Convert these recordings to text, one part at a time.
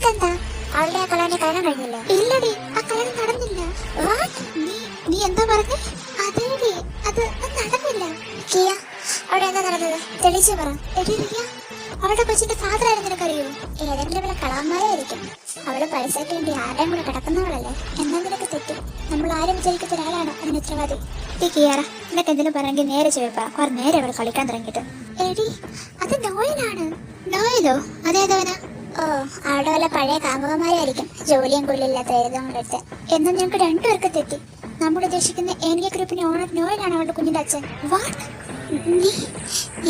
നിനക്കെന്താ? അവളുടെ ആ കളാനെ കല്യാണം കഴിഞ്ഞില്ല? ഇല്ലടി, ആ കല്യാണം നടന്നില്ല. നീ എന്താ പറഞ്ഞേ? അതേടി, അത് നടന്നില്ല. കിയ, അവിടെ എന്താ നടന്നത്? തെളിച്ചു പറ. എടി റിയ, അവളുടെ കൊച്ചിന്റെ ഫാദർ ആയിരുന്നു നിനക്കറിയോ? ഏതെങ്കിലും വല്ല കളവന്മാരായിരിക്കും. അവള് പൈസയ്ക്ക് വേണ്ടി ആരുടെയും കൂടെ കിടക്കുന്നവളല്ലേ. എന്നാ നിനക്ക് തെറ്റും. നമ്മൾ ആരും വിചാരിക്കാത്ത ഒരാളാണ് അതിന് ഉത്തരവാദി. ഈ കിയാറ, നിനക്ക് എന്തെങ്കിലും പറയെങ്കിൽ നേരെ ചോദിപ്പാ. കുറെ നേരെ അവൾ കളിക്കാൻ തുടങ്ങിയിട്ട്. എടി, അത് നോയലാണ്. നോയലോ? അതേതവനാ? ഓ, അവിടെ വല്ല പഴയ കാമുകന്മാരായിരിക്കും. ജോലിയും കൂലില്ലാത്ത എഴുതുകൊണ്ടെടുത്ത്. എന്നാൽ ഞങ്ങൾക്ക് രണ്ടുപേർക്ക് തെറ്റി. നമ്മൾ ഉദ്ദേശിക്കുന്ന ഏനിയ ഗ്രൂപ്പിന്റെ ഓണർ നോയലാണ് അവളുടെ കുഞ്ഞിന്റെ അച്ഛൻ. വാട്ട്? നീ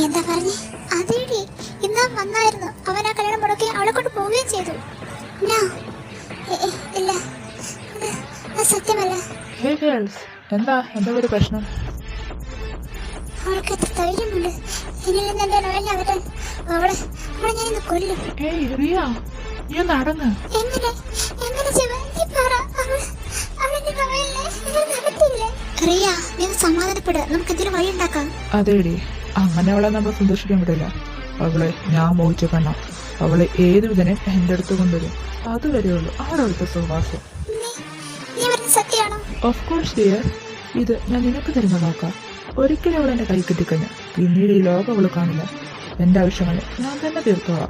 എന്താ പറഞ്ഞേ? അതേടി, ഇന്നാ വന്നായിരുന്നു. അവൻ ആ കല്യാണം മുടക്കി അവളെ കൊണ്ട് പോവുകയും ചെയ്തു. ഇല്ല, അത് സത്യമല്ല. എന്താ ഒരു പ്രശ്നം? അവൾക്ക് എത്ര ധൈര്യമുണ്ട് എന്നിൽ നിന്ന് എന്റെ നോയലിനെ അകറ്റാൻ. അവളെ ഞാനിന്ന് കൊല്ലും. നടന്ന് എങ്ങനെ ശിവ? നീ പറ. അവളെന്റെ നോയലിനെ നടത്തില്ലേ? റിയ, നീ സമാധാനപ്പെടുക. നമുക്ക് എന്തെങ്കിലും വഴി ഉണ്ടാക്കാം. അതേടി, അങ്ങനെ അവളെ നമ്മൾ സന്തോഷിക്കാൻ പറ്റില്ല. അവളെ ഞാൻ മോഹിച്ച പെണ്ണ. അവളെ ഏത് വിധനെ എന്റെ അടുത്ത് കൊണ്ടുവരും. അതുവരെയുള്ളൂ അവളടുത്ത സ്വഭാവം. നീ പറഞ്ഞ സത്യമാണോ? ഓഫ് കോഴ്സ് ഡിയർ, ഇത് ഞാൻ നിനക്ക് തരുന്ന വാക്കാം. ഒരിക്കലും അവൾ എന്റെ കൈ കിട്ടിക്കഴിഞ്ഞ പിന്നീട് ഈ ലോകം അവള് കാണില്ല. എന്റെ ആവശ്യങ്ങൾ ഞാൻ തന്നെ തീർത്തോളാം.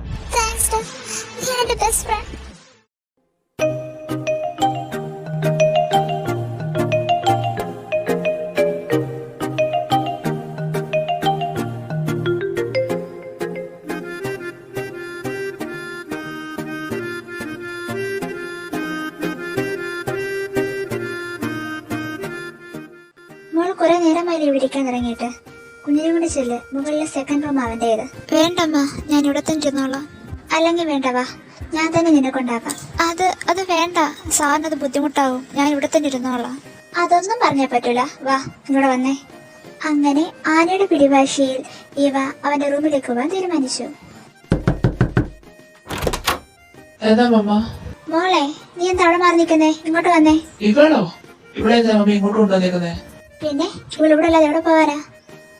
മോൾ കുറെ നേരമായി ഇവിടെ ഇരിക്കാൻ തുടങ്ങിയിട്ട്. കുഞ്ഞിനെ കൊണ്ട് ചെല്ല്. മുകളിലെ സെക്കൻഡ് റൂം അവന്റേത്. വേണ്ടമ്മ, ഞാൻ ഇവിടെ തന്നെ ചെന്നോളാം. അല്ലെങ്കിൽ വേണ്ടവാ, ഞാൻ തന്നെ നിന്നെ കൊണ്ടാക്കാം. അത് വേണ്ട, സാറിനത് ബുദ്ധിമുട്ടാവും. ഞാൻ ഇവിടെ തന്നെ ഇരുന്നോളാം. അതൊന്നും പറഞ്ഞാൽ പറ്റൂല. വാ, ഇവിടെ വന്നേ. അങ്ങനെ ആനയുടെ പിടിവാശിയിൽ ഇവ അവന്റെ റൂമിലേക്ക് പോകാൻ തീരുമാനിച്ചു. മോളെ, നീ എന്താ അവിടെ മാറി നിൽക്കുന്നേ? ഇങ്ങോട്ട് വന്നേ. പിന്നെ ഇവിടെ അല്ലാതെ എവിടെ പോവാനാ?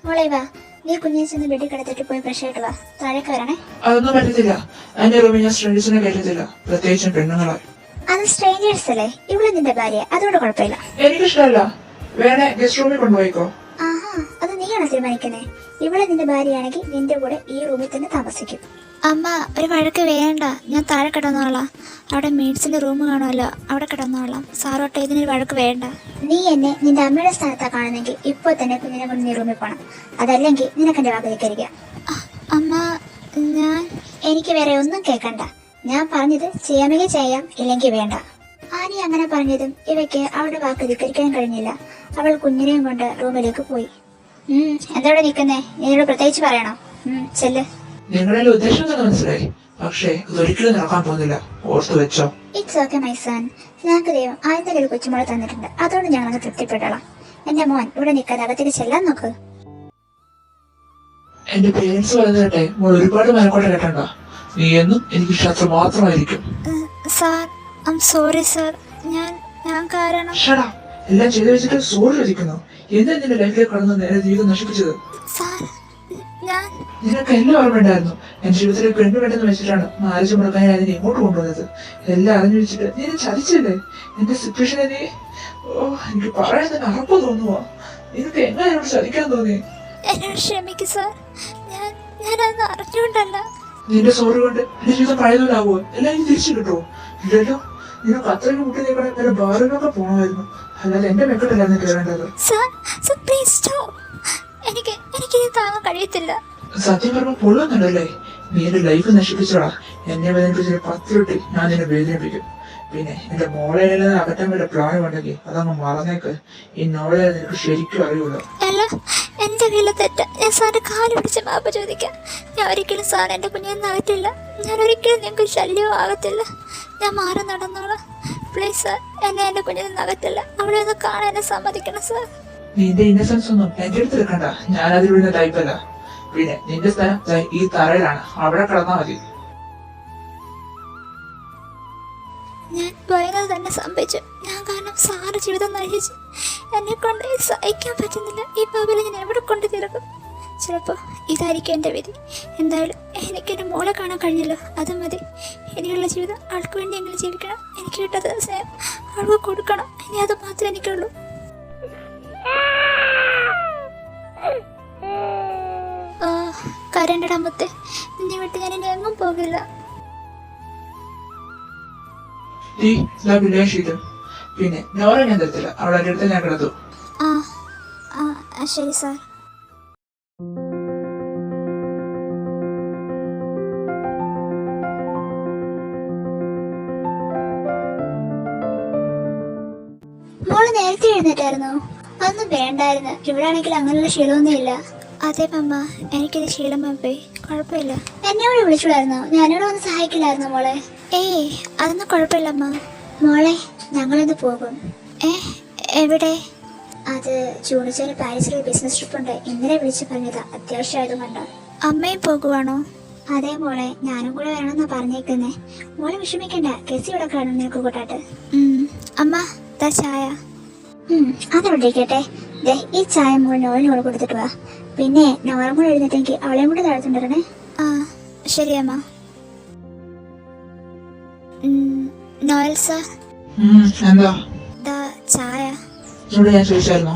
മോളെ വാ, നീ കുഞ്ഞിനെ ചെന്ന് ബെഡിൽ കിടത്തിട്ട് പോയി ഫ്രഷ് ആയിട്ട് വാ. താഴേക്ക് വരണേ. അതൊന്നും പറ്റത്തില്ല. എന്റെ റൂമിൽ ഞാൻ സ്ട്രേഞ്ചേഴ്സിനെ കയറ്റത്തില്ല, പ്രത്യേകിച്ചും പെണ്ണുങ്ങളെ. അത് സ്ട്രേഞ്ചേഴ്സ് അല്ലേ? ഇവിടെ നിന്റെ ഭാര്യ, അതുകൊണ്ട് കുഴപ്പമില്ല. എനിക്കിഷ്ടമല്ല. വേണേ ഗസ്റ്റ് റൂമിൽ കൊണ്ടുപോയിക്കോ. ആഹാ, അത് നീയാണോ തീരുമാനിക്കുന്നേ? ഇവിടെ നിന്റെ ഭാര്യയാണെങ്കിൽ നിന്റെ കൂടെ ഈ റൂമിൽ തന്നെ താമസിക്കും. അമ്മ, ഒരു വഴക്ക് വേണ്ട. ഞാൻ താഴെ കിടന്നോളാം. അവിടെ മെയ്ഡ്സിന്റെ റൂം കാണുമല്ലോ, അവിടെ കിടന്നോളാം. സാറോട്ടെ, ഇതിനൊരു വഴക്ക് വേണ്ട. നീ എന്നെ നിന്റെ അമ്മയുടെ സ്ഥാനത്താ കാണുന്നെങ്കിൽ ഇപ്പൊ തന്നെ കുഞ്ഞിനെ കൊണ്ട് നീ റൂമിൽ പോണം. അതല്ലെങ്കിൽ നിനക്ക് എന്റെ വാക്കിരിക്കാം. അമ്മ, എനിക്ക് വേറെ ഒന്നും കേൾക്കണ്ട. ഞാൻ പറഞ്ഞത് ചെയ്യാമെങ്കിൽ ചെയ്യാം, ഇല്ലെങ്കിൽ വേണ്ട. ആനി അങ്ങനെ പറഞ്ഞതും ഇവയ്ക്ക് അവളുടെ വാക്ക് ധിക്കരിക്കാൻ കഴിഞ്ഞില്ല. അവൾ കുഞ്ഞിനെയും കൊണ്ട് റൂമിലേക്ക് പോയി. എന്തോടെ നിൽക്കുന്നേ? നിന്നോട് പ്രത്യേകിച്ച് പറയണോ? ചെല്ല്. നിങ്ങളുടെ ഉദ്ദേശം മനസ്സിലായി, പക്ഷേ അതൊരിക്കലും നടക്കാൻ പോകുന്നില്ല. ഓർത്തു വെച്ചോ. It's okay my son. ഞങ്ങൾക്ക് ദൈവം ആദ്യത്തെ ഒരു കൊച്ചുമോളെ തന്നിട്ടുണ്ട്. അതുകൊണ്ട് ഞങ്ങൾ തൃപ്തിപ്പെട്ടോളാം. എന്റെ മോൻ ഇവിടെ നിൽക്കാതെ അകത്തേക്ക് ചെല്ലാൻ നോക്ക്. എന്റെ പേരൻസ് പറയുന്നതട്ടെ, മോൾ ഒരുപാട് മനക്കോട്ട കേട്ടണ്ട. നീ എന്നും എനിക്ക് ശത്രു മാത്രമായിരിക്കും. Sir, I am sorry sir. ഞാൻ കാരണം എല്ലാം ചെയ്തു വെച്ചിട്ട് സോറി ചോദിക്കുന്നു. എന്താ നിന്റെ ലൈഫിലേക്ക് കടന്ന് നേരെ ജീവിതം നശിപ്പിച്ചത്? നിനക്ക് എല്ലാം ഓർമ്മയുണ്ടായിരുന്നു. എന്റെ ജീവിതത്തിലേക്ക് പെണ്ണു വേണ്ടെന്ന് വെച്ചിട്ടാണ് മാരേജ് മുടക്കാൻ ഞാൻ അതിനെ ഇങ്ങോട്ട് കൊണ്ടുവന്നത്. എല്ലാം അറിഞ്ഞു വെച്ചിട്ട് നീ എന്നെ ചതിച്ചല്ലേ? എന്റെ സിറ്റുവേഷനെ നീ എനിക്ക് പറയാൻ തന്നെ അറപ്പ് തോന്നുവാ. നിനക്ക് എങ്ങനെ എന്നോട് ചതിക്കാൻ തോന്നി? നിന്റെ സോറി കൊണ്ട് എന്റെ ജീവിതം പഴയതുകൊണ്ടാവോ? എല്ലാം ഇനി തിരിച്ചു കിട്ടുമോ? ഇല്ലല്ലോ. നിനക്ക് അത്രയും മുട്ടി നീക്കണേ എന്റെ ബാറിനൊക്കെ പോകണമായിരുന്നു. അല്ലാതെ എന്റെ മെക്കട്ടല്ലായിരുന്നു കയറേണ്ടത്. കഴിയത്തില്ല. സത്യം പറഞ്ഞ പൊള്ളുന്നുണ്ടല്ലേ? നീ എന്റെ ലൈഫ് നശിപ്പിച്ചോടാ. എന്നെ വേദനിപ്പിച്ച 10 തൊട്ട് ഞാൻ നിന്നെ വേദനിപ്പിക്കും. പിന്നെ എന്റെ മോളെ അകറ്റാൻ വല്ല പ്രായമുണ്ടെങ്കിൽ അതങ്ങ് മറന്നേക്ക്. ഈ നോളെ നിനക്ക് ശരിക്കും അറിയൂല. എന്റെ കയ്യിലെ തെറ്റ. ഞാൻ സാറിന്റെ കാല് പിടിച്ച് മാപ്പ് ചോദിക്കാം. ഞാൻ ഒരിക്കലും സാർ എന്റെ കുഞ്ഞിനെ അകറ്റില്ല. ഞാൻ ഒരിക്കലും നിങ്ങൾക്ക് ശല്യവും ആകത്തില്ല. ഞാൻ മാറി നടന്നോളാം. പ്ലീസ് സാർ, എന്നെ എന്റെ കുഞ്ഞിനെ അകറ്റില്ല. അവിടെ ഒന്ന് കാണാൻ എന്നെ സമ്മതിക്കണം സാർ. നിന്റെ ഇന്നസെൻസ് ഒന്നും എന്റെ അടുത്ത് എടുക്കണ്ട. ഞാൻ അതിൽ വിടുന്ന ടൈപ്പല്ല. പിന്നെ നിന്റെ സ്ഥലം ഈ തറയിലാണ്, അവിടെ കിടന്നാ മതി. ഞാൻ പറയുന്നത് തന്നെ സംഭവിച്ചു. ഞാൻ കാരണം സാറ് ജീവിതം നശിച്ചു. എന്നെ കൊണ്ട് സഹിക്കാൻ പറ്റുന്നില്ല. ഈ പാപിലെ ഞാൻ എവിടെ കൊണ്ട് തീർക്കും? ചിലപ്പോൾ ഇതായിരിക്കും എൻ്റെ വിധി. എന്തായാലും എനിക്ക് എൻ്റെ മോളെ കാണാൻ കഴിഞ്ഞല്ലോ, അത് മതി. ഇനിയുള്ള ജീവിതം ആൾക്ക് വേണ്ടി എങ്ങനെ ജീവിക്കണം, എനിക്ക് കിട്ടാത്ത സ്നേഹം ആൾക്ക് കൊടുക്കണം, ഇനി അത് മാത്രമേ എനിക്കുള്ളൂ. കരണ്ടടാ മുത്തേ, നിന്നെ വിട്ട് ഞാൻ ഇനി എങ്ങും പോകില്ല. പിന്നെ നോറ ഞാൻ തരത്തില്ല, അവളെ അടുത്ത് ഞാൻ കിടത്തു. ശരി സാർ. മോള് നേരത്തെ എഴുന്നേറ്റായിരുന്നോ? അതൊന്നും വേണ്ടായിരുന്നു, ഇവിടെ ആണെങ്കിൽ അങ്ങനെയുള്ള ശീലമൊന്നും ഇല്ല. അതെ മമ്മ, എനിക്കിത് ശീലം പോയി, കുഴപ്പമില്ല. എന്നോട് വിളിച്ചുടായിരുന്നോ? ഞാനോട് വന്ന് സഹായിക്കില്ലായിരുന്നോ മോളെ? ഏയ് അതൊന്നും കുഴപ്പമില്ല അമ്മ. മോളെ ഞങ്ങളിന്ന് പോകും. എവിടെ? അത് ജൂണിച്ചേരി പാരീസിൽ ബിസിനസ് ട്രിപ്പ് ഉണ്ട്, ഇന്നലെ വിളിച്ചു പറഞ്ഞതാ, അത്യാവശ്യമായതുകൊണ്ട്. അമ്മയും പോകുവാണോ? അതെ മോളെ, ഞാനും കൂടെ വേണമെന്നാ പറഞ്ഞേക്കുന്നേ. മോളെ വിഷമിക്കണ്ട, കെസി ഇവിടെ കാണും നിനക്ക് കൂട്ടാട്ട്. അമ്മ ദാ ചായ. അതവിടെ ഇരിക്കട്ടെ. ഈ ചായ മോൾ നോളിനോട് കൊടുത്തിട്ട് വാ. പിന്നെ നോളം കൂടെ എഴുന്നേറ്റെങ്കിൽ അവളെയും കൂടെ താഴ്ത്തുണ്ടേ. ശരി അമ്മ. നോയൽ സാർ എന്താ ചായ? ഞാൻ ചോദിച്ചായിരുന്നോ?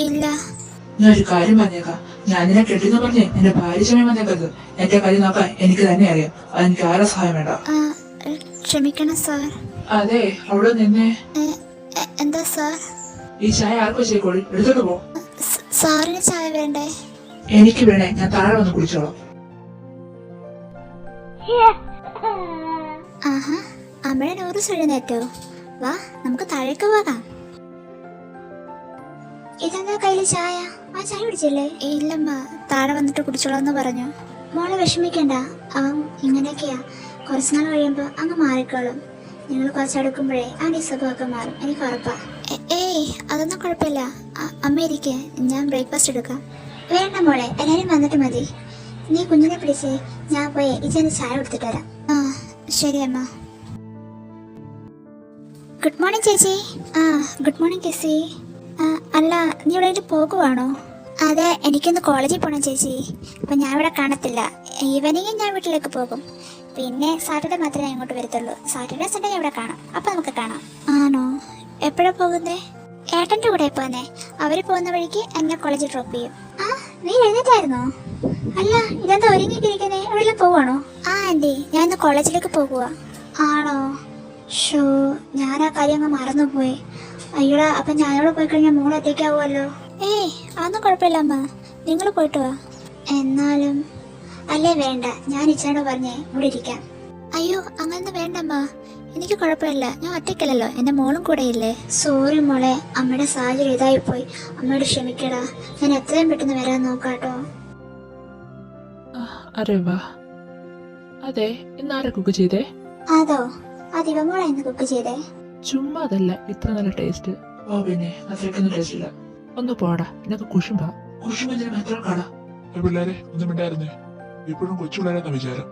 ഇല്ല. ഞാൻ ഒരു കാര്യം പറഞ്ഞേക്കാം, ഞാൻ നിന്നെ കെട്ടിന്ന് പറഞ്ഞേ എന്റെ ഭാര്യ സമയം വന്നേക്കരുത്. എന്റെ കാര്യം നോക്കാൻ എനിക്ക് തന്നെ അറിയാം, അതെനിക്ക് ആരെ സഹായം വേണ്ട. ക്ഷമിക്കണം സാർ. അതെ അവിടെ നിന്നെ. എന്താ സാർ? ഈ ചായ ആർക്കും ചെയ്ക്കോളി, എടുത്തോട്ട് പോ. സാറിന് ചായ വേണ്ടേ? എനിക്ക് വേണേ, ഞാൻ താഴെ വന്ന് കുടിച്ചോളാം. ആഹാ, അമ്മയുടെ നൂറ് എഴുന്നേറ്റോ? വാ നമുക്ക് താഴേക്ക് പോകാം. ഇതെന്താ കയ്യില് ചായ? ആ ചായ കുടിച്ചില്ലേ? ഇല്ലമ്മ, താഴെ വന്നിട്ട് കുടിച്ചോളാന്ന് പറഞ്ഞു. മോളെ വിഷമിക്കണ്ട, അവൻ ഇങ്ങനെയൊക്കെയാ, കുറച്ചുനാൾ കഴിയുമ്പോ അങ്ങ് മാറിക്കോളും. നിങ്ങൾ കുറച്ചടുക്കുമ്പോഴേ ആ ഡിസബൊക്കെ മാറും, എനിക്ക് ഉറപ്പാ. ഏയ് അതൊന്നും കുഴപ്പമില്ല. അമ്മ ഇരിക്കെ, ഞാൻ ബ്രേക്ക്ഫാസ്റ്റ് എടുക്കാം. വേണ്ട മോളെ, എല്ലാരും വന്നിട്ട് മതി. നീ കുഞ്ഞിനെ പിടിച്ചേ, ഞാൻ പോയി ഇച്ചെന്ന് ചായ കൊടുത്തിട്ട് വരാം. ശരി അമ്മ. ഗുഡ് മോർണിംഗ് ചേച്ചി. Good morning KC. അല്ല, നീ ഇവിടെ പോകുവാണോ? അതെ, എനിക്കൊന്ന് കോളേജിൽ പോകണം ചേച്ചി. അപ്പം ഞാൻ ഇവിടെ കാണത്തില്ല. ഈവനിങ് ഞാൻ വീട്ടിലേക്ക് പോകും. പിന്നെ സാറ്റർഡേ മാത്രമേ ഞാൻ ഇങ്ങോട്ട് വരത്തുള്ളൂ. സാറ്റർഡേ സൺഡേ ഞാൻ ഇവിടെ കാണാം, അപ്പം നമുക്ക് കാണാം. ആണോ? എപ്പോഴാണ് പോകുന്നേ? ഏട്ടൻ്റെ കൂടെ പോകുന്നേ. അവർ പോകുന്ന വഴിക്ക് എന്നെ കോളേജിൽ ഡ്രോപ്പ് ചെയ്യും. നീ എഴുന്നേറ്റായിരുന്നോ? അല്ല, ഇതെന്താ ഒരുങ്ങിയിരിക്കുന്നേ? എവിടെയെല്ലാം പോവാണോ? ആൻറ്റി, ഞാൻ ഇന്ന് കോളേജിലേക്ക് പോകുക. ആണോ? ഷോ, ഞാൻ ആ കാര്യം അങ്ങ് മറന്നുപോയി. അയ്യോടാ, അപ്പം ഞാനവിടെ പോയി കഴിഞ്ഞാൽ മോൾ ഒറ്റയ്ക്കാവുമല്ലോ. ഏയ് അതൊന്നും കുഴപ്പമില്ല അമ്മ, നിങ്ങൾ പോയിട്ട് വാ. എന്നാലും അല്ലേ വേണ്ട, ഞാൻ ഇച്ചനോട് പറഞ്ഞേ ഇവിടെ ഇരിക്കാം. അയ്യോ അങ്ങനൊന്നും വേണ്ടമ്മ, എനിക്ക് കുഴപ്പമില്ല, ഞാൻ ഒറ്റയ്ക്കല്ലല്ലോ, എൻ്റെ മോളും കൂടെ ഇല്ലേ. സോറി മോളെ, അമ്മയുടെ സാഹചര്യം ഇതായിപ്പോയി, അമ്മയോട് ക്ഷമിക്കടാ. ഞാൻ എത്രയും പെട്ടെന്ന് വരാൻ നോക്കാട്ടോ. അതെ, ഇന്ന് ആരെ കുക്ക് ചെയ്തേ? അതോ, അതിവ മോളെ ഇന്ന് കുക്ക് ചെയ്തേ. ചുമ്മാ അതല്ല, ഇത്ര നല്ല ടേസ്റ്റ്. ഓ പിന്നെ അത്രയ്ക്കൊന്നും ടേസ്റ്റ് ഇല്ല. ഒന്ന് പോടാ, എന്നൊക്കെ കുശുമ്പാ. കുശുമ്പതിന് എത്ര കടാ. പിള്ളേരെ ഒന്നും മിണ്ടായിരുന്നേ, ഇപ്പോഴും കൊച്ചു പിള്ളേരെന്ന വിചാരം.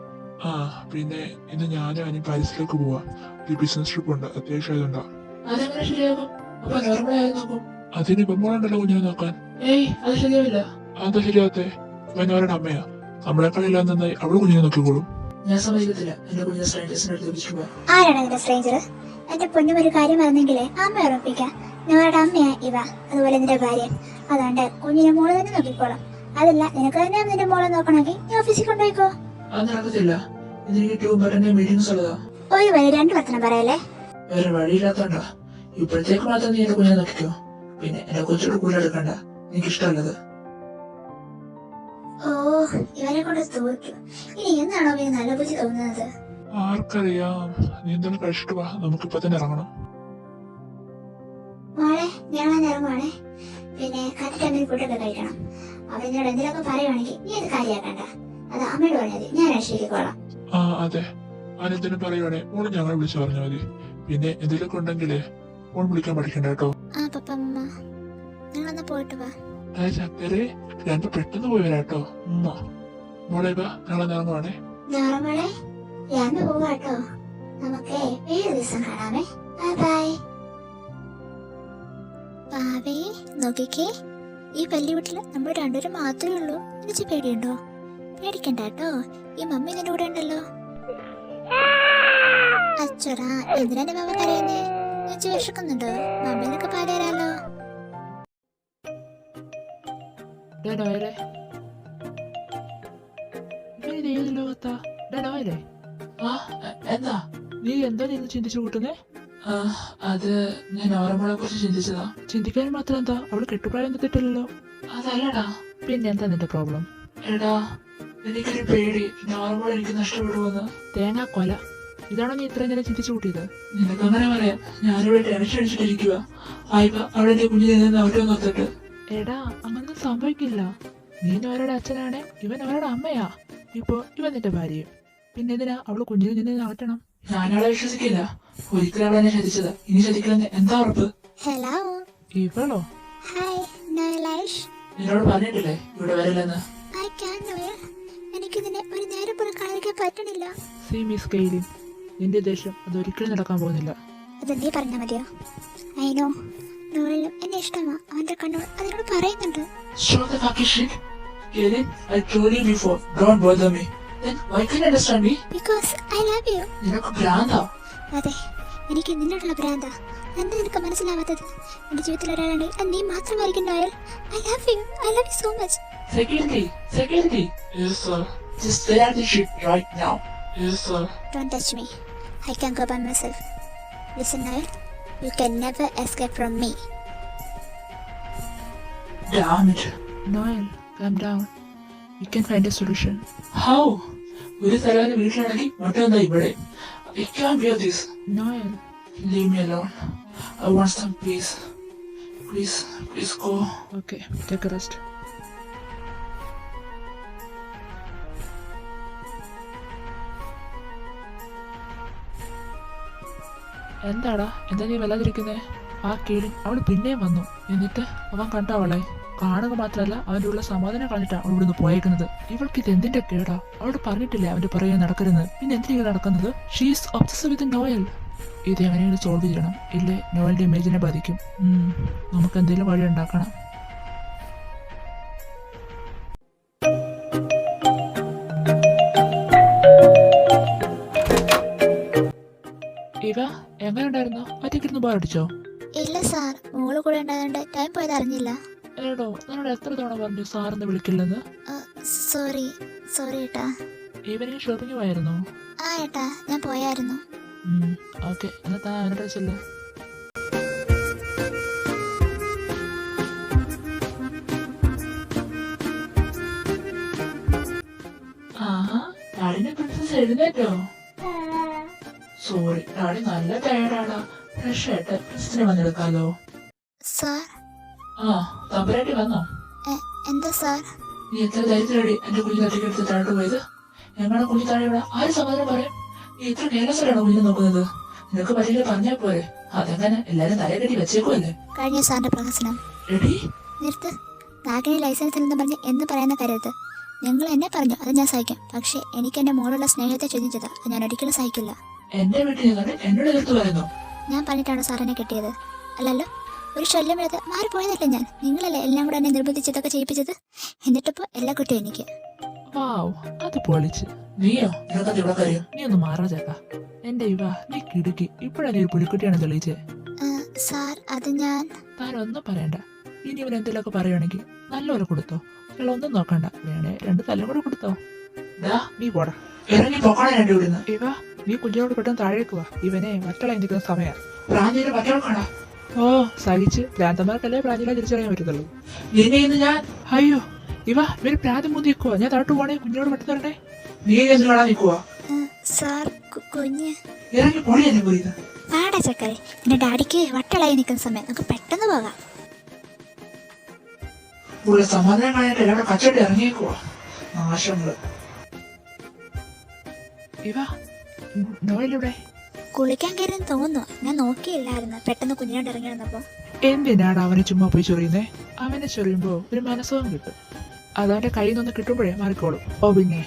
പിന്നെ ഇന്ന് ഞാനും അനി പാരീസിലേക്ക് പോവാ. ഒരു ബിസിനസ് ട്രിപ്പ് ഉണ്ട്, അത്യാവശ്യമായതുണ്ടാ. അതെങ്ങനെ ശരിയാകും? അപ്പൊ നോർമലായി നോക്കും. അതിന് പെമ്മോളുണ്ടല്ലോ കുഞ്ഞിനെ നോക്കാൻ. ഏയ് അത് ശരിയാവില്ല. അതെന്താ ശരിയാകത്തെ? അവരുടെ അമ്മയാ, നമ്മളെക്കാളില്ലാതെ നന്നായി അവള് കുഞ്ഞിനെ നോക്കിക്കോളും. ഞാൻ സമ്മതിക്കത്തില്ല, എന്റെ കുഞ്ഞിനെ സ്ട്രേഞ്ചേഴ്സിന്റെ അടുത്ത് വിളിച്ചു പോവാ. ആരാണ് എന്റെ സ്ട്രേഞ്ചർ? എന്റെ പൊന്നും ഒരു കാര്യം പറഞ്ഞെങ്കിലേ അമ്മ ഉറപ്പിക്കാം. ഞങ്ങളുടെ അമ്മയാ ഇവ, അതുപോലെ നിന്റെ ഭാര്യ. അതുകൊണ്ട് കുഞ്ഞിനെ മോള് തന്നെ നോക്കിക്കോളാം. അതല്ല, നിനക്ക് തന്നെ നിന്റെ മോളെ നോക്കണമെങ്കിൽ നീ ഓഫീസിൽ കൊണ്ടുപോയിക്കോ. അത് നടക്കത്തില്ല, ഇതിന് ട്യൂബറിന്റെ മീറ്റിംഗ്സ് ഉള്ളതാ. ഒരു വഴി രണ്ട് വർത്തനം പറയല്ലേ. വേറെ വഴിയില്ലാത്തോണ്ടാ. ഇപ്പോഴത്തേക്ക് മാത്രം നീ എന്റെ കുഞ്ഞിനെ നോക്കിക്കോ. പിന്നെ എന്റെ കൊച്ചോട് കൂടെടുക്കണ്ട, എനിക്ക് ഇഷ്ടമല്ലത്. ഓ, ഇവരെ കൊണ്ട് തോറ്റു. ഇനി എന്താണോ ഇവന് നല്ല ബുദ്ധി തോന്നുന്നത്? ആർക്കറിയാം. നീ എന്തായാലും കഴിച്ചിട്ട് വാ, നമുക്കിപ്പൊ തന്നെ ഇറങ്ങണം. മോളെ, ഞാൻ ഇറങ്ങുവാണേ. പിന്നെ കറക്റ്റ് ടൈമിൽ ഫുഡൊക്കെ കഴിക്കണം. അവൻ എന്നോട് എന്തെങ്കിലുമൊക്കെ പറയുവാണെങ്കിൽ നീ അത് കാര്യമാക്കണ്ട. അത് അമ്മയോട് പറഞ്ഞാൽ മതി, ഞാൻ രക്ഷിക്കോളാം. അതെ, അനെന്തിനും പറയുവാണേ മോള് ഞങ്ങളെ വിളിച്ചു പറഞ്ഞാൽ മതി. പിന്നെ എന്തെങ്കിലുമൊക്കെ ഉണ്ടെങ്കിലേ മോൾ വിളിക്കാൻ പഠിക്കണ്ട കേട്ടോ. നിങ്ങളൊന്ന് പോയിട്ട് വാ. ചക്കരെ, ഞാൻ പെട്ടെന്ന് പോയി വരാട്ടോ. മോളെ വാ, ഞങ്ങളെ ഇറങ്ങുവാണേ. മോളെ, ഞാൻ പോവാട്ടോ. നമുക്ക് വേറെ ദിവസം കാണാമേ. Bye bye. ഭാവി നോക്കിക്കേ, ഈ വലിയ വീട്ടില് നമ്മൾ രണ്ടുപേരും മാത്രമേ ഉള്ളൂ. എനിക്ക് പേടിയുണ്ടോ? പേടിക്കണ്ട കേട്ടോ, ഈ മമ്മി നിന്റെ കൂടെ ഉണ്ടല്ലോ. അച്ചടാ, എന്തിനാ എന്റെ മാമ കരയുന്നേ? എനിക്ക് വിശക്കുന്നുണ്ടോ? മമ്മീനൊക്കെ പാടി തരാലോ. എന്താ നീ എന്താ നിന്ന് ചിന്തിച്ചു കൂട്ടുന്നേ? അത് ഞാൻ ഓർമ്മകളെ കുറിച്ച് ചിന്തിച്ചതാ. ചിന്തിക്കാൻ മാത്രം എന്താ, അവള് കെട്ടുപ്രായം തെറ്റില്ലല്ലോ. അതല്ലടാ. പിന്നെ എന്താ നിന്റെ പ്രോബ്ലം? എടാ, എനിക്കൊരു പേടി നോർമൽ എനിക്ക് നഷ്ടപ്പെടുമെന്ന്. തേങ്ങാ കൊല, ഇതാണോ നീ ഇത്രയും നേരം ചിന്തിച്ചു കൂട്ടിയത്? നിനക്ക് അങ്ങനെ പറയാം. ഞാനിവിടെ ടെൻഷൻ അടിച്ചിട്ടിരിക്കുക. അവിടെ എന്റെ കുഞ്ഞിനെ നിന്ന് അവരുടെ നിർത്തിട്ട്. എടാ, അങ്ങനൊന്നും സംഭവിക്കില്ല. നീ അവരുടെ അച്ഛനാണ്, ഇവൻ അവരുടെ അമ്മയാ. ഇപ്പൊ ഇവൻ നിന്റെ ഭാര്യയും. പിന്നെ എന്തിനാ അവള് കുഞ്ഞിനെ നിന്ന് നടത്തണം? ഞാനവളെ വിശ്വസിക്കില്ല. ഒരിക്കലും അവളെ എന്നെ ചതിച്ചത്, ഇനി ചതിക്കില്ലെന്ന് എന്താ ഉറപ്പ്? ഹലോ. ഇവളോ? ഹായ് നൈലാഷ്. നിന്നോട് പറഞ്ഞിട്ടില്ലേ ഇവിടെ വരില്ലെന്ന്? I can Noel. എനിക്കിതിനെ ഒരു നേരം പോലും കാണിക്കാൻ പറ്റണില്ല. സീ മിസ് കെയ്ലിൻ, നിന്റെ ദേഷ്യം അതൊരിക്കലും നടക്കാൻ പോകുന്നില്ല. അത് നീ പറഞ്ഞാൽ മതിയോ? ഐ നോ, നോയലും എന്നെ ഇഷ്ടമാ. അവന്റെ കണ്ണോട് അതിനോട് പറയുന്നുണ്ട്. Stop the fucking shit. Kaylin, I told you before, don't bother me. Then why can't you understand me? Because I love you. നിനക്ക് ഭ്രാന്താ. അതെ, എനിക്ക് നിന്നോടുള്ള ഭ്രാന്താ. എന്താ നിനക്ക് മനസ്സിലാവാത്തത്? എന്റെ ജീവിതത്തിൽ ഒരാളുണ്ട്, അത് നീ മാത്രമായിരിക്കും Noel. I love you so much. Secondly. Yes, sir. Just stay at the shit right now. Yes, sir. Don't touch me. I can go by myself. Listen, Noel, you can never escape from me. Damn it. Noel, calm down. We can find a solution. How? ഒരു തലവന്റെ വീട്ടിലാണെങ്കിൽ മറ്റൊന്നാ ഇവിടെ. I can't bear this. Noel, leave me alone. I want some peace. Please go. Okay, take a rest. എന്താടാ, എന്താ നീ വല്ലാതിരിക്കുന്നേ? ആ കീഴിൽ അവള് പിന്നെയും വന്നു. എന്നിട്ട് അവൻ കണ്ട അവളെ കാണുക മാത്രമല്ല, അവന്റെ ഉള്ള സമാധാനം കളഞ്ഞിട്ടാ അവൾ ഇവിടുന്ന് പോയേക്കുന്നത്. ഇവൾക്ക് ഇത് എന്തിന്റെ കേടാ? അവളോട് പറഞ്ഞിട്ടില്ലേ അവന്റെ പുറകെ നടക്കരുത്? പിന്നെ എന്തിനാ നടക്കുന്നത്? ഷീസ് ഒബ്സസ്ഡ് വിത്ത് നോയൽ. ഇത് എങ്ങനെയാണ് സോൾവ് ചെയ്യണം, ഇല്ലേ നോയലിന്റെ ഇമേജിനെ ബാധിക്കും. നമുക്ക് എന്തെങ്കിലും വഴി ഉണ്ടാക്കണം. ഇവ എങ്ങനെ ഉണ്ടായിരുന്നു? ഒറ്റയ്ക്കിരുന്ന് ബോറടിച്ചോ? ഇല്ല സാർ, മോള് കൂടെ ഉണ്ടായതുകൊണ്ട് ടൈം പോയത് അറിഞ്ഞില്ല. ഏടോ, എന്നോട് എത്ര തവണ പറഞ്ഞു സാറിന്ന് വിളിക്കില്ലെന്ന്? സോറി ഏട്ടാ. ഈവനിങ് ഷോപ്പിംഗ് പോയായിരുന്നോ? ആ ഏട്ടാ, ഞാൻ പോയായിരുന്നു. ഓക്കെ, എന്നാ താൻ അവൻ്റെ ഡ്രസ്സല്ലേ? ഡാഡിന്റെ പ്രിൻസസ് എഴുന്നേറ്റോ? സോറി, ഡാഡി നല്ല ടയർഡാടാ. ഫ്രഷ് ആയിട്ട് പ്രിൻസസിനെ വന്നെടുക്കാലോ. സാർ. തമ്പുരാട്ടി വന്നോ? എന്താ സാർ? നീ എത്ര ധൈര്യത്തിലടി എന്റെ കുഞ്ഞു തട്ടിക്കെടുത്ത് താഴോട്ട് പോയത്? ഞങ്ങളുടെ കുഞ്ഞു താഴെ ഇവിടെ ആര് സമാധാനം പറയും? നീ ഇത്ര കേരളത്തിലാണോ കുഞ്ഞിനെ നോക്കുന്നത്? നിനക്ക് പറ്റില്ല പറഞ്ഞാൽ പോരെ? അതെങ്ങനെ എല്ലാരും തലകെട്ടി വെച്ചേക്കുമല്ലേ? കഴിഞ്ഞ സാറിന്റെ പ്രഹസനം എടി നിർത്ത്. നാഗിനി ലൈസൻസ് എന്ന് പറഞ്ഞ് എന്ന് പറയുന്ന കരുത്. നിങ്ങൾ എന്നെ പറഞ്ഞു, അത് ഞാൻ സഹിക്കാം. പക്ഷെ എനിക്ക് എന്റെ മോളുള്ള സ്നേഹത്തെ ചോദിച്ചതാ, അത് ഞാൻ ഒരിക്കലും സഹിക്കില്ല. എന്റെ വീട്ടിൽ നിന്നിട്ട് എന്നോട് എതിർത്ത് പറയുന്നു? ഞാൻ പറഞ്ഞിട്ടാണോ സാറിനെ കെട്ടിയത്? അല്ലല്ലോ, ഒരു ശല്യമില്ലാതെ മാറിപ്പോയതല്ലേ ഞാൻ. നിങ്ങളല്ലേ എല്ലാം കൂടെ എന്നെ നിർബന്ധിച്ചതൊക്കെ ചെയ്യിപ്പിച്ചത്. എന്നിട്ടിപ്പോ എല്ലാ കുട്ടിയും എനിക്ക്. അത് പൊളിച്ച്. നീയോ? നീ ഒന്ന് മാറാ ചേക്കാ. എന്റെ ഇവ നീ കിടുക്കി. ഇപ്പഴാ നീ ഒരു പുലിക്കുട്ടിയാണ് തെളിയിച്ചേ. സാർ, അത് ഞാൻ. താനൊന്നും പറയണ്ട. ഇനി ഇവൻ എന്തെങ്കിലുമൊക്കെ പറയുവാണെങ്കിൽ നല്ലപോലെ കൊടുത്തോ. ഒന്നും നോക്കണ്ട, വേണേ 2 തല്ലും കൂടെ കൊടുത്തോ. നീ പോടാ, ഇറങ്ങി പോക്കണ. ഇവ നീ കുഞ്ഞിനോട് പെട്ടെന്ന് താഴേക്ക് വാ. ഇവനെ മറ്റുള്ള എന്തെങ്കിലും സമയം ഓ സഹിച്ച്. ഭ്രാന്തന്മാർക്കല്ലേ പ്രാഞ്ചിനെ തിരിച്ചറിയാൻ പറ്റത്തുള്ളൂ. ഞാൻ അയ്യോ ഇവര് പ്രാന്തം മുന്തിക്കുവാ. ഞാൻ താഴോട്ട് പോണേ, കുഞ്ഞിനോട് പെട്ടെന്ന് വരണ്ടേ. നീ എന്ത് കാണാൻ നിൽക്കുവാ? സാർ, കുഞ്ഞ് ഇറങ്ങി പോണേ. എന്നെ പോയത് പാടാ ചക്കരെ. എന്റെ ഡാഡിക്ക് വട്ടളായി നിൽക്കുന്ന സമയം നമുക്ക് പെട്ടെന്ന് പോകാം. ഉള്ള സമാധാനം കാണാനായിട്ട് എല്ലാവരും കച്ചവടം ഇറങ്ങിയേക്കുവാ. നാശങ്ങള്. ഇവ നോയിലൂടെ കുളിക്കാൻ കയറിയെന്ന് തോന്നുന്നു. ഞാൻ നോക്കിയില്ലായിരുന്നു, പെട്ടെന്ന് കുഞ്ഞിനോട് ഇറങ്ങി വന്നപ്പോ. എന്തിനാണ് അവനെ ചുമ്മാ പോയി ചൊറിയുന്നേ? അവനെ ചൊറിയുമ്പോ ഒരു മനസ്സുഖം കിട്ടും. അതവന്റെ കയ്യിൽ നിന്ന് കിട്ടുമ്പോഴേ മാറിക്കോളും. ഓ പിന്നെ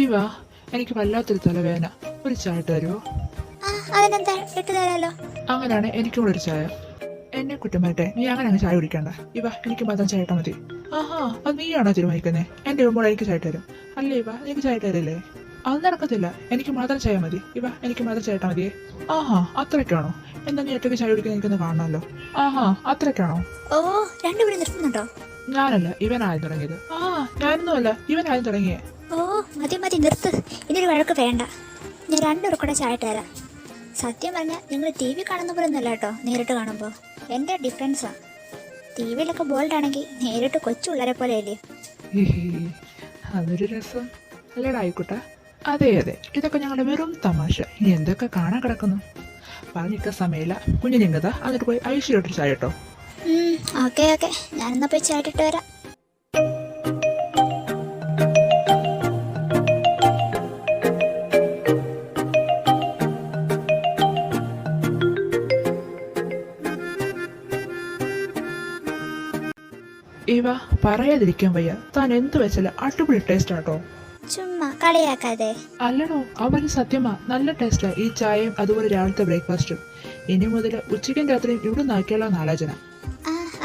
ഇവ എനിക്ക് വല്ലാത്തൊരു തലവേദന. ഒരു ചായ ഇട്ട് തരുമോ? അതിനെന്താ, ഇട്ട് തരാലോ. അങ്ങനെയാണ് എനിക്കും കൂടെ ഒരു ചായ. എന്നെ കുറ്റം പറ്റേ നീ അങ്ങനെ അങ്ങ് ചായ കുടിക്കണ്ട. ഇവ എനിക്ക് മാത്രം ചായ ഇട്ടാ മതി. ആഹാ, അത് നീയാണോ തീരുമാനിക്കുന്നേ? എന്റെ ഇവമ്പോൾ എനിക്ക് ചായ തരും. അല്ലേ ഇവ എനിക്ക് ചായ തരില്ലേ? അത് നടക്കത്തില്ല. എനിക്ക് മാത്രം ചായ മതി. ഇവ എനിക്ക് മാത്രം ചായ ഇട്ടാ മതിയേ. ആഹാ, അത്രയ്ക്കാണോ? എന്താ നീ ഒറ്റയ്ക്ക് ചായ കുടിക്കാൻ എനിക്കൊന്ന് കാണണമല്ലോ. ആഹാ, അത്രയ്ക്കാണോ? ഓ, രണ്ടുപേരും നിർത്തുന്നുണ്ടോ? ഞാനല്ല, ഇവനാദ്യം തുടങ്ങിയത്. ഞാനൊന്നുമല്ല, ഇവനാദ്യം തുടങ്ങിയേ. ഓ, മതി നിർത്ത്. ഇനിയൊരു വഴക്ക് വേണ്ട. ഞാൻ രണ്ടുപേർ കൂടെ ചായ തരാം. സത്യം പറഞ്ഞാൽ നിങ്ങൾ ടി വി കാണുന്ന പോലെ ഒന്നുമല്ല കേട്ടോ നേരിട്ട് കാണുമ്പോൾ. എൻ്റെ ഡിഫറൻസാ. ടി വിയിലൊക്കെ ബോൾഡ് ആണെങ്കിൽ നേരിട്ട് കൊച്ചു പിള്ളേരെ പോലെ അല്ലേ? അതൊരു രസം അല്ലേടാ ആയിക്കോട്ടെ. അതെ അതെ, ഇതൊക്കെ ഞങ്ങളുടെ വെറും തമാശ. ഇനി എന്തൊക്കെ കാണാൻ കിടക്കുന്നു. പറഞ്ഞിക്ക സമയമില്ല. കുഞ്ഞിനിങ്ങതാ, എന്നിട്ട് പോയി ഐശ്വര്യോട്ട് ചായ കേട്ടോ. ഓക്കെ ഞാനെന്നാ പോയി ചായ ഇട്ടിട്ട് വരാം. ഇവ പറയാതിരിക്കാൻ വയ്യ. താൻ എന്ത് വെച്ചാലും അടിപൊളി ടേസ്റ്റ് ആട്ടോ. ചുമ്മാ കളിയാക്കാതെ. അല്ലടോ, അവന് സത്യമാ നല്ല ടേസ്റ്റാ ഈ ചായയും അതുപോലെ രാവിലത്തെ ബ്രേക്ക്ഫാസ്റ്റും. ഇനി മുതൽ ഉച്ചയ്ക്കും രാത്രിയും ഇവിടെ നോക്കിയുള്ള ആലോചന.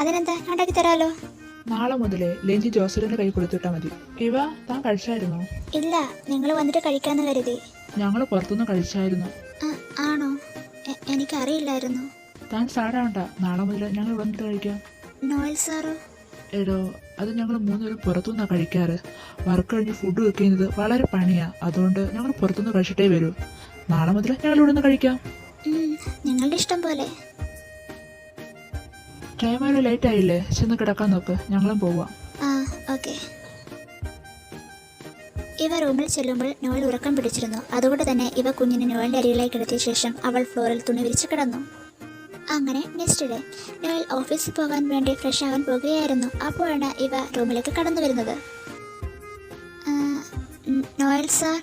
അതിനെന്താ, ഉണ്ടാക്കി തരാലോ. നാളെ മുതലേ ലഞ്ച് ജോസറിന്റെ കൈ കൊടുത്തിട്ടാ മതി. ഇവ താൻ കഴിച്ചായിരുന്നോ? ഇല്ല, നിങ്ങൾ വന്നിട്ട് കഴിക്കാന്ന് കരുതി. ഞങ്ങൾ പുറത്തുനിന്ന് കഴിച്ചായിരുന്നു. ആണോ? എനിക്കറിയില്ലായിരുന്നു. താൻ സാടാവണ്ട, നാളെ മുതൽ ഞങ്ങൾ വന്നിട്ട് കഴിക്കാം. നോയൽ സാറോ? എടോ, അത് ഞങ്ങൾ മൂന്നുപേരും പുറത്തുനിന്നാണ് കഴിക്കാറ്. വർക്ക് കഴിഞ്ഞ് ഫുഡ് വെക്കുന്നത് വളരെ പണിയാ. അതുകൊണ്ട് ഞങ്ങൾ പുറത്തുനിന്ന് കഴിച്ചിട്ടേ വരൂ. നാളെ മുതൽ ഞങ്ങൾ ഇവിടെ നിന്ന് കഴിക്കാം. നിങ്ങളുടെ ഇഷ്ടം പോലെ. ടൈം ഒരു ലേറ്റ് ആയില്ലേ? ചെന്ന് കിടക്കാൻ നോക്ക്, ഞങ്ങളും പോവാം. ഓക്കെ. ഇവ റൂമിൽ ചെല്ലുമ്പോൾ നോയൽ ഉറക്കം പിടിച്ചിരുന്നു. അതുകൊണ്ട് തന്നെ ഇവ കുഞ്ഞിനെ നോയലിന്റെ അരികിലേക്ക് കിടത്തിയ ശേഷം അവൾ ഫ്ലോറിൽ തുണി വിരിച്ച് കിടന്നു. അങ്ങനെ നെക്സ്റ്റ് ഡേ നോയൽ ഓഫീസിൽ പോകാൻ വേണ്ടി ഫ്രഷ് ആവാൻ പോകുകയായിരുന്നു. അപ്പോഴാണ് ഇവ റൂമിലേക്ക് കടന്നു വരുന്നത്. Noel sir.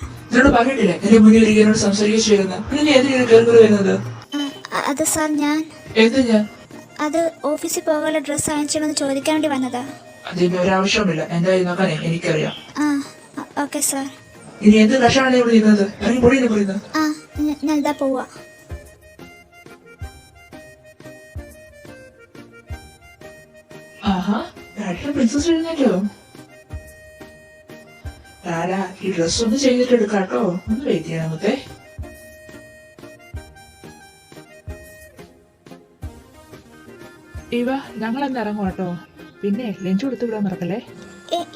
അത് സാർ, അത് ഓഫീസിൽ പോകാനുള്ള ഡ്രസ്സ് അയച്ചോന്ന് ചോദിക്കാൻ വേണ്ടി വന്നതാ. അതിന്റെ ഒരു ആവശ്യമില്ല, എന്റെ നോക്കാനേ എനിക്കറിയാം. Okay sir. ഇനി എന്ത് കഷാണ് ഇവിടെ ഇരുന്നത്? ഇറങ്ങി പൊടിയില്ല പറയുന്നത്. ഞാൻ ഇതാ പോവാ. ആഹാ, പ്രിൻസസ് എഴുന്നേറ്റോ? ഈ ഡ്രസ് ഒന്ന് ചെയ്തിട്ട് എടുക്കാട്ടോ. ഒന്ന് വെയിറ്റ് ചെയ്യണം മുത്തേ. ഇവ ഞങ്ങൾ എന്ന് ഇറങ്ങും കേട്ടോ. പിന്നെ ലഞ്ച് കൊടുത്തു വിടാൻ മറക്കല്ലേ?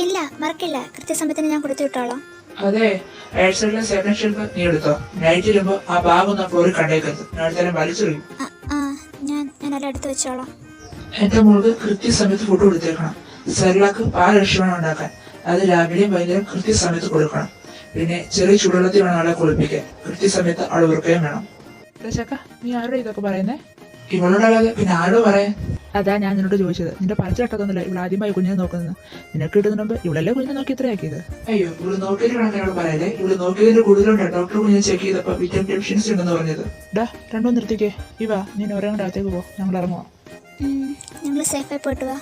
ഇല്ല, മറക്കില്ല. കൃത്യസമയത്തിന് ഞാൻ കൊടുത്തു വിട്ടോളാം. അതെ, റൈറ്റ് സൈഡിലെ സെക്കൻഡ് ഷെൽഫ് നീ എടുത്തോ. നൈറ്റ് ഇരുമ്പോ ആ ബാഗ് ഒന്ന് ഫ്ലോറിൽ കണ്ടേക്കരുത്. നേരത്തെ വലിച്ചെറിയും. ഞാൻ എല്ലാം എടുത്തു വെച്ചോളാം. എന്റെ മോൾക്ക് കൃത്യസമയത്ത് ഫുഡ് കൊടുത്തേക്കണം. സെറിലാക്ക് പാൽ രക്ഷണം ഉണ്ടാക്കാൻ. അത് രാവിലെയും വൈകുന്നേരം കൃത്യസമയത്ത് കൊടുക്കണം. പിന്നെ ചെറിയ ചൂടുവെള്ളത്തിൽ വേണം ആളെ കുളിപ്പിക്കാൻ. കൃത്യസമയത്ത് ആൾ ഉറക്കുകയും വേണം. നീ ആരോട് ഇതൊക്കെ പറയുന്നേ? ഇവളോടല്ലാതെ പിന്നെ ആരോ പറയാൻ? അതാ ഞാൻ നിന്നോട് ചോദിച്ചത്. നിന്റെ പറിച്ചിട്ടതൊന്നുമില്ല ഇവിടെ ആദ്യമായി കുഞ്ഞിനെ നോക്കുന്നത്. നിനക്ക് ഇടുന്ന മുമ്പ് ഇവളല്ലേ കുഞ്ഞിനെ നോക്കി ഇത്രയാക്കിയത്? അയ്യോ, ഇവിടെ നോക്കിയിട്ട് കണക്കിനോട് പറയല്ലേ. ഇവിടെ നോക്കിയതിന്റെ കൂടുതലുണ്ട്. ഡോക്ടർ കുഞ്ഞിനെ ചെക്ക് ചെയ്തപ്പോ വിറ്റാമിൻ ഡെഫിഷ്യൻസി ഉണ്ടെന്ന് പറഞ്ഞത്. രണ്ടോ നിർത്തിക്കേ. ഇവ നീ ഒരേ അകത്തേക്ക് പോ, ഞങ്ങൾ ഇറങ്ങുവാ. ഞങ്ങൾ സേഫായി പോയിട്ട് വാ.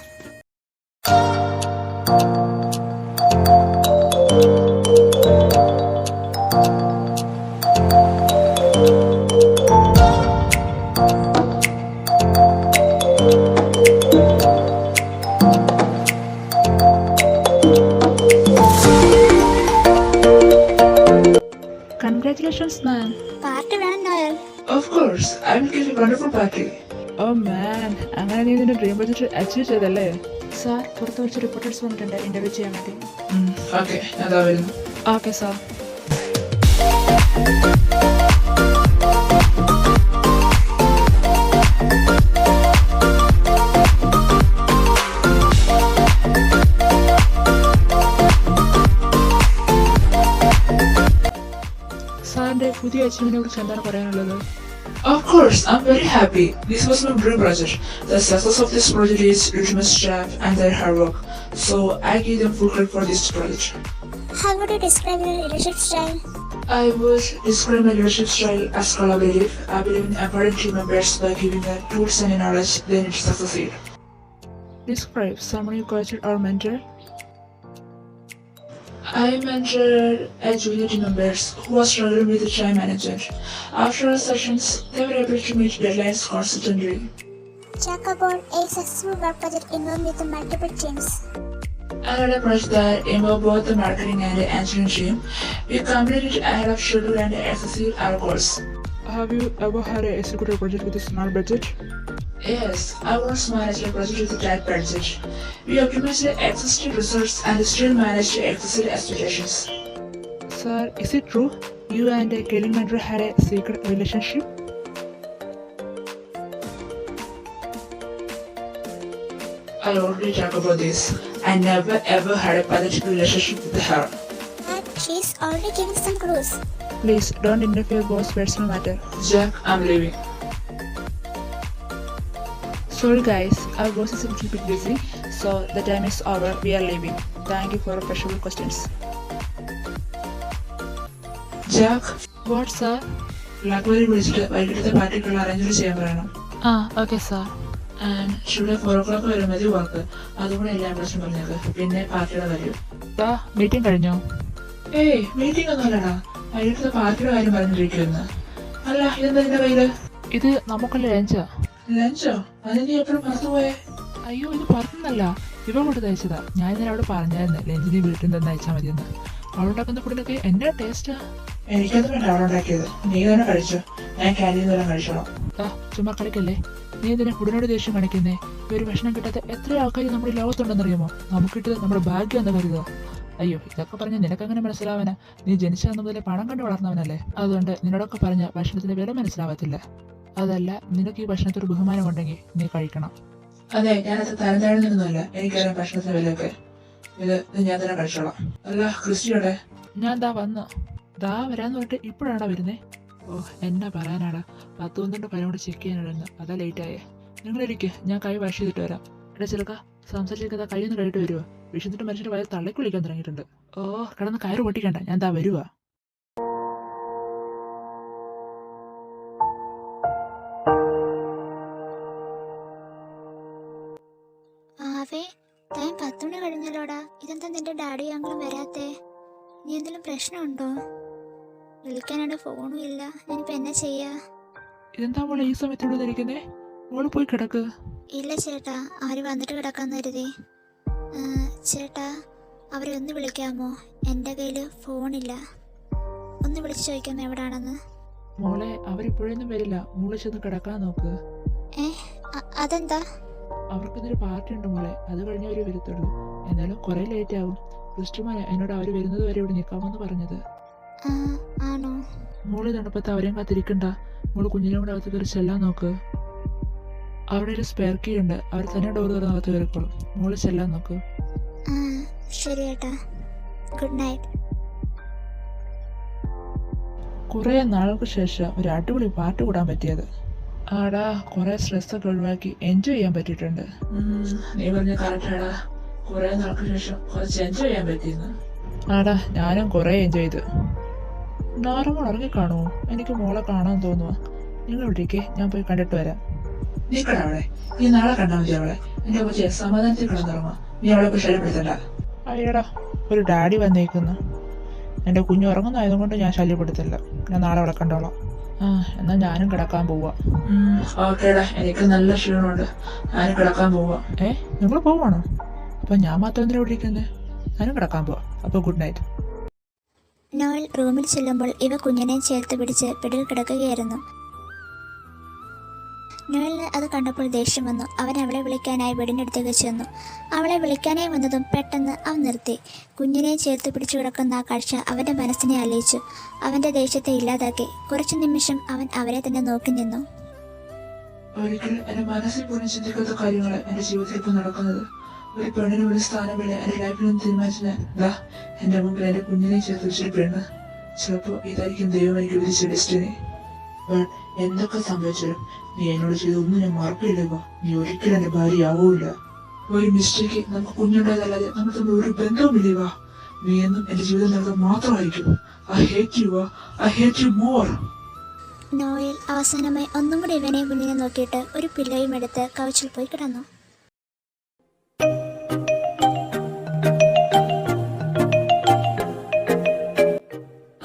Congratulations, ma'am. പാർട്ടി വേണം Noel. Of course, I will give you a wonderful party. Oh man, അങ്ങനെ നീ നിന്റെ ഡ്രീം ബഡ്ജറ്റ് അച്ചീവ് ചെയ്തല്ലേ? സാർ, പുറത്ത് വെച്ച് റിപ്പോർട്ടേഴ്സ് വന്നിട്ടുണ്ട് ഇന്റർവ്യൂ ചെയ്യാൻ വേണ്ടി. ഓക്കെ, അതാ വരുന്നു. Okay sir. സാറിന്റെ പുതിയ അച്ചീവ്മെന്റിനെ കുറിച്ച് എന്താണ് പറയാനുള്ളത്? Of course, I'm very happy. This was my dream project. The success of this project is due to my staff and their hard work. So I give them full credit for this project. How would you describe your leadership style? I would describe my leadership style as collaborative. I believe in empowering team members by giving them tools and knowledge they need to succeed. Describe someone you coached or mentored. I mentored a junior team members who was struggling with the time management. After our sessions, they were able to meet deadlines consistently. talk about a successful work project involved with multiple teams. I had a project that involved both the marketing and the engineering team. We completed ahead of schedule and exceeded our goals. Have you ever had a executive project with a small budget? Yes, I once managed a project with a tight budget. We optimized the existing results and still managed to exceed expectations. Sir, is it true you and Kelly Mentor had a secret relationship? I already talked about this. I never ever had a pathetic relationship with her. But she's already giving some clues. Please don't interfere boss personal matter. Jack, I'm leaving. Sorry guys, our boss is a little bit busy, so the time is over. We are leaving. Thank you for your precious questions. Jack, What sir? Blackberry വിളിച്ചിട്ട് വൈകിട്ടത്തെ പാർട്ടിക്കുള്ള arrangement ചെയ്യാൻ പറയണം. Okay sir. And ഷുഡേ 4 o'clock വരെ മതി work. അതുകൂടെ എല്ലാം പ്രശ്നം പറഞ്ഞേക്ക്. പിന്നെ പാർട്ടിയുടെ കാര്യം. മീറ്റിംഗ് കഴിഞ്ഞോ? ഏയ് മീറ്റിംഗ് ഒന്നും അല്ലടാ. വൈകിട്ടത്തെ പാർട്ടിയുടെ കാര്യം പറഞ്ഞിരിക്കുന്നു. അല്ല ഇതെന്താ നിന്റെ കയ്യില്? ഇത് നമുക്കുള്ള ലഞ്ചാ. ലഞ്ചോ? അത് നീ എപ്പോഴും മറന്നുപോയേ? അയ്യോ ഇത് പറഞ്ഞല്ല, ഇവ കൊണ്ട് തയ്ച്ചതാ. ഞാൻ ഇന്നലെ അവിടെ പറഞ്ഞായിരുന്നു ലഞ്ചിന് വീട്ടിൽ നിന്ന് അയച്ചാൽ മതിയെന്ന്. അവളുണ്ടാക്കുന്ന ഫുഡിനൊക്കെ എന്റെ ടേസ്റ്റാ. എനിക്കത് വേണ്ട അവളുണ്ടാക്കിയത്. നീ തന്നെ കഴിച്ചോ. ഞാൻ ക്യാൻറ്റീനിൽ നിന്ന് കഴിച്ചോളാം. ചുമ്മാ കളിക്കല്ലേ. നീ എന്തിനാ ഫുഡിനോട് ദേഷ്യം കാണിക്കുന്നേ? ഒരു ഭക്ഷണം കിട്ടാത്ത എത്ര ആൾക്കാർ നമ്മുടെ ലോകത്തുണ്ടെന്നറിയാമോ? നമുക്ക് കിട്ടിയത് നമ്മുടെ ഭാഗ്യം എന്ന് കരുതുക. അയ്യോ ഇതൊക്കെ പറഞ്ഞ് നിനക്കങ്ങനെ മനസ്സിലാവാനാ? നീ ജനിച്ചന്ന് മുതലേ പണം കണ്ടു വളർന്നവനല്ലേ. അതുകൊണ്ട് നിന്നോടൊക്കെ പറഞ്ഞ ഭക്ഷണത്തിന്റെ വില മനസ്സിലാവത്തില്ല. അതല്ല, നിനക്ക് ഈ ഭക്ഷണത്തോട് ബഹുമാനം ഉണ്ടെങ്കിൽ നീ കഴിക്കണം. അതെ, ഞാനത് തരം താഴ്ന്നൊന്നുമല്ല. എനിക്കറിയാം ഭക്ഷണത്തിന്റെ വിലയൊക്കെ. ഇത് ഞാൻ തന്നെ കഴിച്ചോളാം. അല്ല ക്രിസ്റ്റിയോടെ? ഞാൻ ദാ വരാന്ന് പറഞ്ഞിട്ട് ഇപ്പോഴാണോ വരുന്നേ? ഓ എന്നാ പറയാനാടാ, 10-12 പഴം കൂടെ ചെക്ക് ചെയ്യാനായിരുന്നു. അതാ ലേറ്റായേ. നിങ്ങളിരിക്കെ, ഞാൻ കൈ വാഷ് ചെയ്തിട്ട് വരാം. എടാ ചിലക്ക സംസാരിച്ചേക്കാ കൈയൊന്നും കഴിയിട്ട് വരുവാ. വിശന്നിട്ട് മനുഷ്യന്റെ വയറ് തള്ളക്ക് വിളിക്കാൻ തുടങ്ങിയിട്ടുണ്ട്. ഓ കിടന്ന് കയറ് പൊട്ടിക്കണ്ട, ഞാൻ ദാ വരുവാ. ആവേ, ടൈം 10 മണി കഴിഞ്ഞല്ലോടാ. ഇതെന്താ നിന്റെ ഡാഡി അങ്ങളും വരാത്തേ? നീ എന്തെങ്കിലും പ്രശ്നമുണ്ടോ? വിളിക്കാനായിട്ട് ഫോണും ഇല്ല. ഞാനിപ്പോ എന്നാ ചെയ്യാ? ഇതെന്താ മോളെ ഈ സമയത്തോട് ധരിക്കുന്നേ? മോള് പോയി കിടക്ക്. ഇല്ല ചേട്ടാ, അവര് വന്നിട്ട് കിടക്കാന്ന് കരുതി. ചേട്ടാ, അവരെ ഒന്ന് വിളിക്കാമോ? എൻ്റെ കയ്യില് ഫോണില്ല. ഒന്ന് വിളിച്ചു ചോദിക്കാമോ എവിടാണെന്ന്? മോളെ അവരിപ്പോഴൊന്നും വരില്ല. മോള് ചെന്ന് കിടക്കാൻ നോക്ക്. അതെന്താ? അവർക്കിന്നൊരു പാർട്ടി ഉണ്ട് മോളെ, അത് കഴിഞ്ഞേ അവര് വരത്തുള്ളൂ. എന്നാലും കുറെ ലേറ്റ് ആവും. ക്രിസ്റ്റുമാനെ എന്നോട് അവര് വരുന്നത് വരെ ഇവിടെ നിൽക്കാമെന്ന് പറഞ്ഞത്. ആണോ? മോള് തണുപ്പത്ത് അവരെയും കാത്തിരിക്കണ്ട. മോള് കുഞ്ഞിനെ കൂടെ അകത്ത് കയറി ചെല്ലാൻ നോക്ക്. അവിടെ ഒരു സ്പെയർ കീ ഉണ്ട്, അവർ തന്നെ ഡോർ തുറന്ന് അകത്ത് കയറിക്കോളും. മോള് ചെല്ലാൻ നോക്ക്. ശരി ഏട്ടാ, ഗുഡ് നൈറ്റ്. കുറെ നാൾക്ക് ശേഷം ഒരു അടിപൊളി പാട്ട് കൂടാൻ പറ്റിയത്. ആടാ കുറെ സ്ട്രെസ്സൊക്കെ ഒഴിവാക്കി എൻജോയ് ചെയ്യാൻ പറ്റിയിട്ടുണ്ട്. നീ പറഞ്ഞ കറക്റ്റാടാ. കുറെ നാൾക്ക് ശേഷം കുറച്ച് എൻജോയ് ചെയ്യാൻ പറ്റിയെന്ന്. ആടാ ഞാനും കുറെ എൻജോയ് ചെയ്തു. നാരമോൾ ഇറങ്ങിക്കാണുമോ? എനിക്ക് മോളെ കാണാൻ തോന്നുക. നിങ്ങൾ ഇവിടേക്ക്, ഞാൻ പോയി കണ്ടിട്ട് വരാം. നീക്കട അവിടെ. നീ നാളെ കണ്ടാൽ മതി അവളെ. എന്റെ കൊച്ചെ സമാധാനത്തിൽ കിടന്നിറങ്ങുക. നീ അവളെ പോയി ശല്യപ്പെടുത്തണ്ട. അയ്യടാ ഒരു ഡാഡി വന്നേക്കുന്നു. എൻ്റെ കുഞ്ഞു ഉറങ്ങുന്നതായതുകൊണ്ട് ഞാൻ ശല്യപ്പെടുത്തില്ല. ഞാൻ നാളെ അവിടെ കണ്ടോളാം. എന്നാൽ ഞാനും കിടക്കാൻ പോവാ. ഓക്കേടാ, എനിക്ക് നല്ല ക്ഷീണമുണ്ട്. ഞാനും കിടക്കാൻ പോവാ. നിങ്ങൾ പോവാണോ? അപ്പൊ ഞാൻ മാത്രം എന്തിനാ വിളിക്കുന്നത്? ഞാനും കിടക്കാൻ പോവാ. അപ്പൊ ഗുഡ് നൈറ്റ്. നോയൽ റൂമിൽ ചെല്ലുമ്പോൾ ഇവ കുഞ്ഞിനെ ചേർത്ത് പിടിച്ച് ബെഡിൽ കിടക്കുകയായിരുന്നു. നോയലിന് അത് കണ്ടപ്പോൾ ദേഷ്യം വന്നു. അവൻ അവളെ വിളിക്കാനായി ബെഡിനടുത്തേക്ക് ചെന്നു. അവളെ വിളിക്കാനായി വന്നതും പെട്ടെന്ന് അവൻ നിർത്തി. കുഞ്ഞിനെ ചേർത്ത് പിടിച്ചു കിടക്കുന്ന ആ കാഴ്ച അവൻ്റെ മനസ്സിനെ അലിയിച്ചു. അവൻ്റെ ദേഷ്യത്തെ ഇല്ലാതാക്കി. കുറച്ചു നിമിഷം അവൻ അവരെ തന്നെ നോക്കി നിന്നു. ഒരിക്കൽ എന്റെ മനസ്സിൽ പോലും ചിന്തിക്കാത്ത കാര്യങ്ങൾ എന്റെ ജീവിതത്തിൽ ഇപ്പോൾ നടക്കുന്നത്. ഒരു പെണ്ണിന് ഒരു സ്ഥാനമില്ല എന്റെ ലൈഫിൽ നിന്ന് തീരുമാനിച്ചത് എന്റെ മുമ്പിൽ എന്റെ കുഞ്ഞിനെ ചേർത്ത് വെച്ചൊരു പെണ്ണ്. ചിലപ്പോ ഇതായിരിക്കും ദൈവം എനിക്ക് വിധിച്ച ഡെസ്റ്റിനി. എന്തൊക്കെ സംഭവിച്ചാലും നീ എന്നോട് ചെയ്തൊന്നും ഞാൻ മറക്കില്ല. നീ ഒരിക്കലും എന്റെ ഭാര്യയാവൂല. ഒരു മിസ്റ്റേക്ക് നമുക്ക് കുഞ്ഞുണ്ടായതല്ലാതെ നമ്മൾ തമ്മിൽ ഒരു ബന്ധവുമില്ല. നീ എന്നും എന്റെ ജീവിതം നടത്താൻ മാത്രമായിരിക്കും. I hate you. I hate you more. Noel അവസാനമായി ഒന്നും കൂടി ഇവനെ കുഞ്ഞിനെ നോക്കിയിട്ട് ഒരു പില്ലയും എടുത്ത് കവച്ചിൽ പോയി കിടന്നു.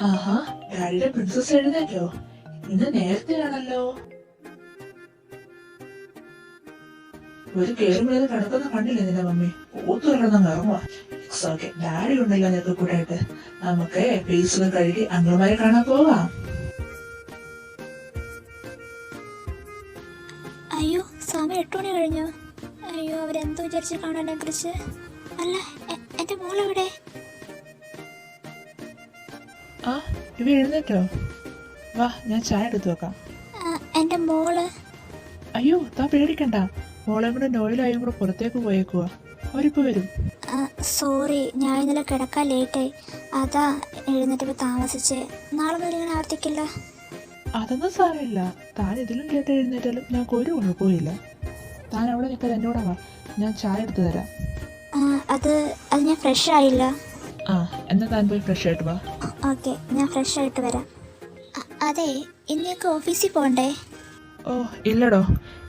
ആഹാ, ഡാഡിയുടെ പ്രിൻസസ് എഴുന്നേറ്റോ? ഇന്ന് നേരത്തെയാണല്ലോ. ഒരു കേറുമ്പോൾ കിടക്കുന്ന കണ്ടില്ലേ നിന്റെ മമ്മി? ഊത്തു കിടന്നങ്ങ് ഇറങ്ങുവാ. ഓക്കെ, ഡാഡി ഉണ്ടല്ലോ നിനക്ക് കൂട്ടായിട്ട്. നമുക്ക് ഫേസൊക്കെ കഴുകി അങ്കിളുമാരെ കാണാൻ പോകാം. അയ്യോ, സമയം 8 മണി കഴിഞ്ഞു. അയ്യോ, അവരെന്തോ വിചാരിച്ച് കാണാനെ കുറിച്ച്. അല്ല, എന്റെ മോളെവിടെ? ആ, ഇവ എഴുന്നേറ്റോ? വാ, ഞാൻ ചായ എടുത്തു വെക്കാം. എന്റെ മോള്. അയ്യോ, താ പേടിക്കണ്ട. മോളെ കൂടെ നോയിലായും കൂടെ പുറത്തേക്ക് പോയേക്കുവാ. അവരിപ്പോ വരും. സോറി, ഞാൻ ഇന്നലെ കിടക്കാൻ ലേറ്റായി. അതാ എഴുന്നേറ്റപ്പോൾ താമസിച്ച്. നാളെ മുതൽ ഇങ്ങനെ ആവർത്തിക്കില്ല. അതൊന്നും സാരമില്ല. താൻ ഇതിലും ലേറ്റ് എഴുന്നേറ്റാലും ഞങ്ങൾക്ക് ഒരു കുഴപ്പമില്ല. താൻ അവിടെ നിൽക്കാതെ എൻ്റെ കൂടെ വാ, ഞാൻ ചായ എടുത്തു തരാം. അത് ഞാൻ ഫ്രഷ് ആയില്ല. ആ, എന്നാൽ താൻ പോയി ഫ്രഷ് ആയിട്ട് വാ. ഓക്കെ, ഞാൻ ഫ്രഷ് ആയിട്ട് വരാം. അതെ, ഇന്നേക്ക് ഓഫീസിൽ പോകണ്ടേ? ഓ ഇല്ലടോ,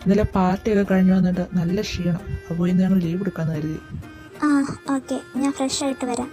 ഇന്നലെ പാർട്ടിയൊക്കെ കഴിഞ്ഞു വന്നിട്ട് നല്ല ക്ഷീണം. അപ്പോൾ ഇന്ന് ഞങ്ങൾ ലീവ് എടുക്കാമെന്ന് കരുതി. ഓക്കെ, ഞാൻ ഫ്രഷ് ആയിട്ട് വരാം.